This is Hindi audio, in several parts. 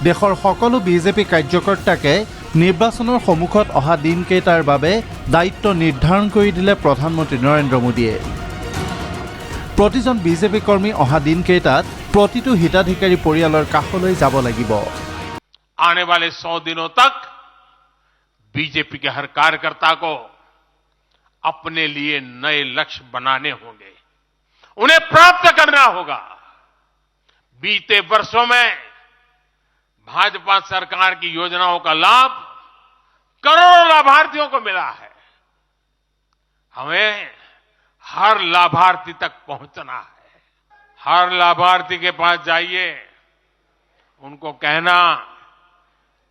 দেশৰ সকলো বিজেপি কাৰ্যকৰ্তাকে নিৰ্বাচনৰ সন্মুখত অহা দিনকেইটাৰ বাবে দায়িত্ব নিৰ্ধাৰণ কৰি দিলে প্ৰধানমন্ত্ৰী নৰেন্দ্ৰ মোদীয়ে। প্ৰতিজন বিজেপি কৰ্মী অহা দিনকেইটাত প্ৰতিটো হিতাধিকাৰী পৰিয়ালৰ কাষলৈ যাব লাগিব। आने वाले 100 दिनों तक बीजेपी के हर कार्यकर्ता को अपने लिए नए लक्ष्य बनाने होंगे, उन्हें प्राप्त करना होगा। बीते वर्षों में भाजपा सरकार की योजनाओं का लाभ करोड़ों लाभार्थियों को मिला है। हमें हर लाभार्थी तक पहुंचना है। हर लाभार्थी के पास जाइए, उनको कहना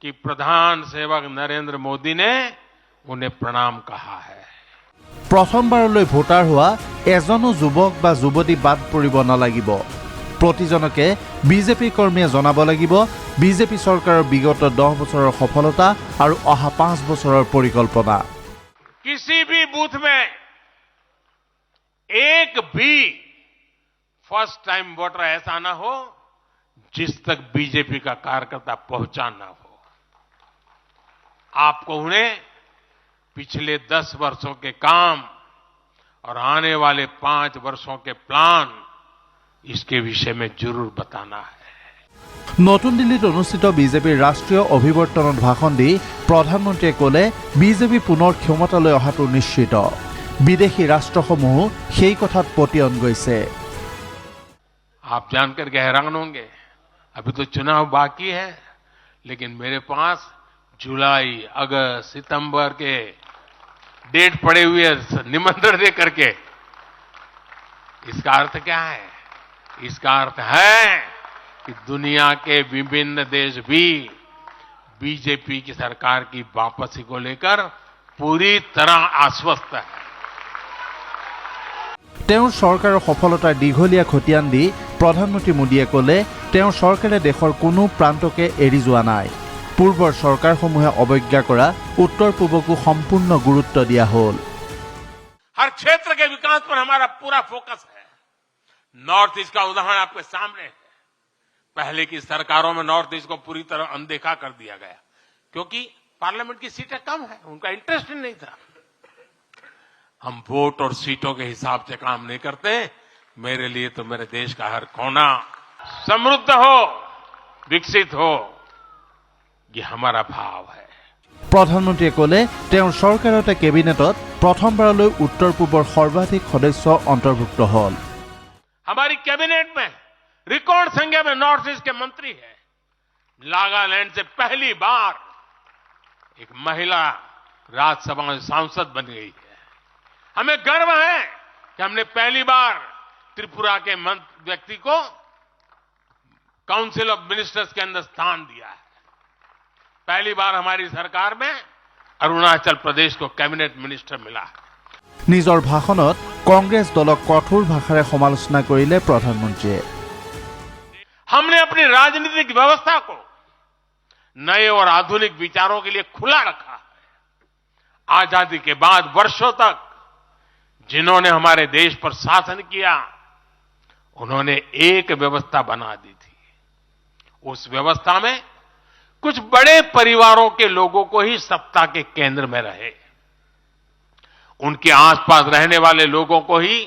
कि प्रधान सेवक नरेंद्र मोदी ने उन्हें प्रणाम कहा है। প্ৰথমবাৰলৈ ভোটাৰ হোৱা এজনো যুৱক বা যুৱতী বাদ পৰিব নালাগিব। প্ৰতিজনকে বিজেপি কৰ্মীয়ে জনাব লাগিব বিজেপি চৰকাৰৰ বিগত 10 বছৰৰ সফলতা আৰু অহা 5 বছৰৰ পৰিকল্পনা। किसी भी बूथ में एक भी फर्स्ट टाइम वोटर ऐसा ना हो जिस तक बीजेपी का कार्यकर्ता पहुंचा ना हो। आपको उन्हें पिछले 10 वर्षों के काम और आने वाले 5 वर्षों के प्लान इसके विषय में जरूर बताना है। নতুন দিল্লীত অনুষ্ঠিত বিজেপিৰ ৰাষ্ট্ৰীয় অভিৱৰ্তনত ভাষণ দি প্ৰধানমন্ত্ৰীয়ে ক'লে বিজেপি পুনৰ ক্ষমতালৈ অহাটো নিশ্চিত। বিদেশী ৰাষ্ট্ৰসমূহ সেই কথাত পতিয়ন গৈছে। आप जानकर के हैरान होंगे, अभी तो चुनाव बाकी है, लेकिन मेरे पास जुलाई, अगस्त, सितंबर के डेट पड़े हुए निमंत्रण दे करके। इसका अर्थ क्या है? इसका अर्थ है कि दुनिया के विभिन्न देश भी बीजेपी की सरकार की वापसी को लेकर पूरी तरह आश्वस्त है। তেওঁৰ চৰকাৰৰ সফলতাৰ দীঘলীয়া খতিয়ান দি প্ৰধানমন্ত্ৰী মোদীয়ে ক'লে তেওঁৰ চৰকাৰে দেশৰ কোনো প্ৰান্তকে এৰি যোৱা নাই। পূৰ্বৰ চৰকাৰসমূহে অৱজ্ঞা কৰা উত্তৰ পূবকো সম্পূৰ্ণ গুৰুত্ব দিয়া হ'ল। हर क्षेत्र के विकास पर हमारा पूरा फोकस है। नॉर्थ ईस्ट का उदाहरण आपके सामने है। पहले की सरकारों में नॉर्थ ईस्ट को पूरी तरह अनदेखा कर दिया गया, क्योंकि पार्लियामेंट की सीटें कम है, उनका इंटरेस्ट ही नहीं था। हम वोट और सीटों के हिसाब से काम नहीं करते। मेरे लिए तो मेरे देश का हर कोना समृद्ध हो, विकसित हो, ये हमारा भाव है। প্ৰধানমন্ত্ৰীয়ে ক'লে তেওঁৰ চৰকাৰতে কেবিনেটত প্ৰথমবাৰলৈ উত্তৰ পূবৰ সৰ্বাধিক সদস্য অন্তৰ্ভুক্ত হ'ল। हमारी कैबिनेट में रिकॉर्ड संख्या में नॉर्थ ईस्ट के मंत्री हैं। नागालैंड से पहली बार एक महिला राज्यसभा में सांसद बन गई है। हमें गर्व है कि हमने पहली बार त्रिपुरा के व्यक्ति को काउंसिल ऑफ मिनिस्टर्स के अंदर स्थान दिया है। पहली बार हमारी सरकार में अरुणाचल प्रदेश को कैबिनेट मिनिस्टर मिला है। নিজৰ ভাষণত কংগ্ৰেছ দলক কঠোৰ ভাষাৰে সমালোচনা কৰিলে প্ৰধানমন্ত্ৰীয়ে। हमने अपनी राजनीतिक व्यवस्था को नए और आधुनिक विचारों के लिए खुला रखा है। आजादी के बाद वर्षों तक जिन्होंने हमारे देश पर शासन किया, उन्होंने एक व्यवस्था बना दी थी। उस व्यवस्था में कुछ बड़े परिवारों के लोगों को ही सत्ता के केंद्र में रहे, उनके आसपास रहने वाले लोगों को ही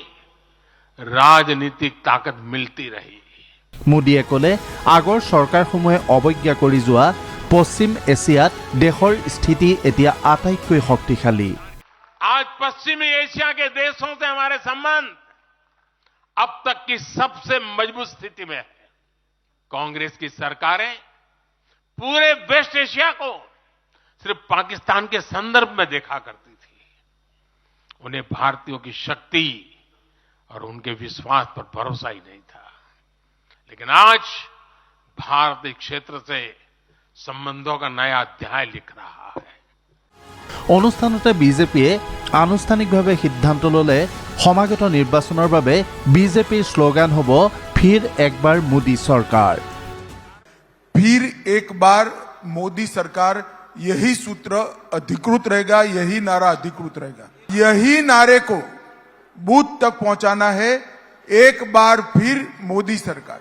राजनीतिक ताकत मिलती रही। মোদীয়ে ক'লে আগৰ চৰকাৰসমূহে অৱজ্ঞা কৰি যোৱা পশ্চিম এছিয়াত দেশৰ স্থিতি এতিয়া আটাইতকৈ শক্তিশালী। आज पश्चिमी एशिया के देशों से हमारे संबंध अब तक की सबसे मजबूत स्थिति में है। कांग्रेस की सरकारें पूरे वेस्ट एशिया को सिर्फ पाकिस्तान के संदर्भ में देखा करती थी। उन्हें भारतीयों की शक्ति और उनके विश्वास पर भरोसा ही नहीं था। लेकिन आज भारत इस क्षेत्र से संबंधों का नया अध्याय लिख रहा है। অনুষ্ঠানতে বিজেপিয়ে আনুষ্ঠানিকভাৱে সিদ্ধান্ত ল'লে সমাগত নিৰ্বাচনৰ বাবে বিজেপিৰ শ্লোগান হ'ব ফিৰ একবাৰ মোদী চৰকাৰ। फिर एक बार मोदी सरकार, यही सूत्र अधिकृत रहेगा, यही नारा अधिकृत रहेगा। यही नारे को बूथ तक पहुंचाना है। एक बार फिर मोदी सरकार।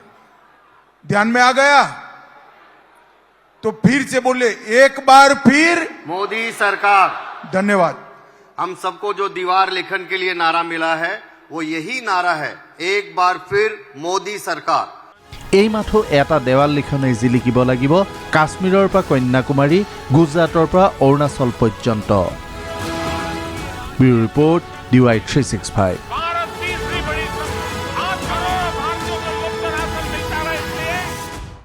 ध्यान में आ गया? तो फिर से बोले, एक बार फिर मोदी सरकार। धन्यवाद। हम सबको जो दीवार लेखन के लिए नारा मिला है वो यही नारा है, एक बार फिर मोदी सरकार। এই মাথো এটা দেৱাল লিখনেই জিলিকিব লাগিব কাশ্মীৰৰ পৰা কন্যাকুমাৰী, গুজৰাটৰ পৰা অৰুণাচল পৰ্যন্ত। Bureau report DY 365।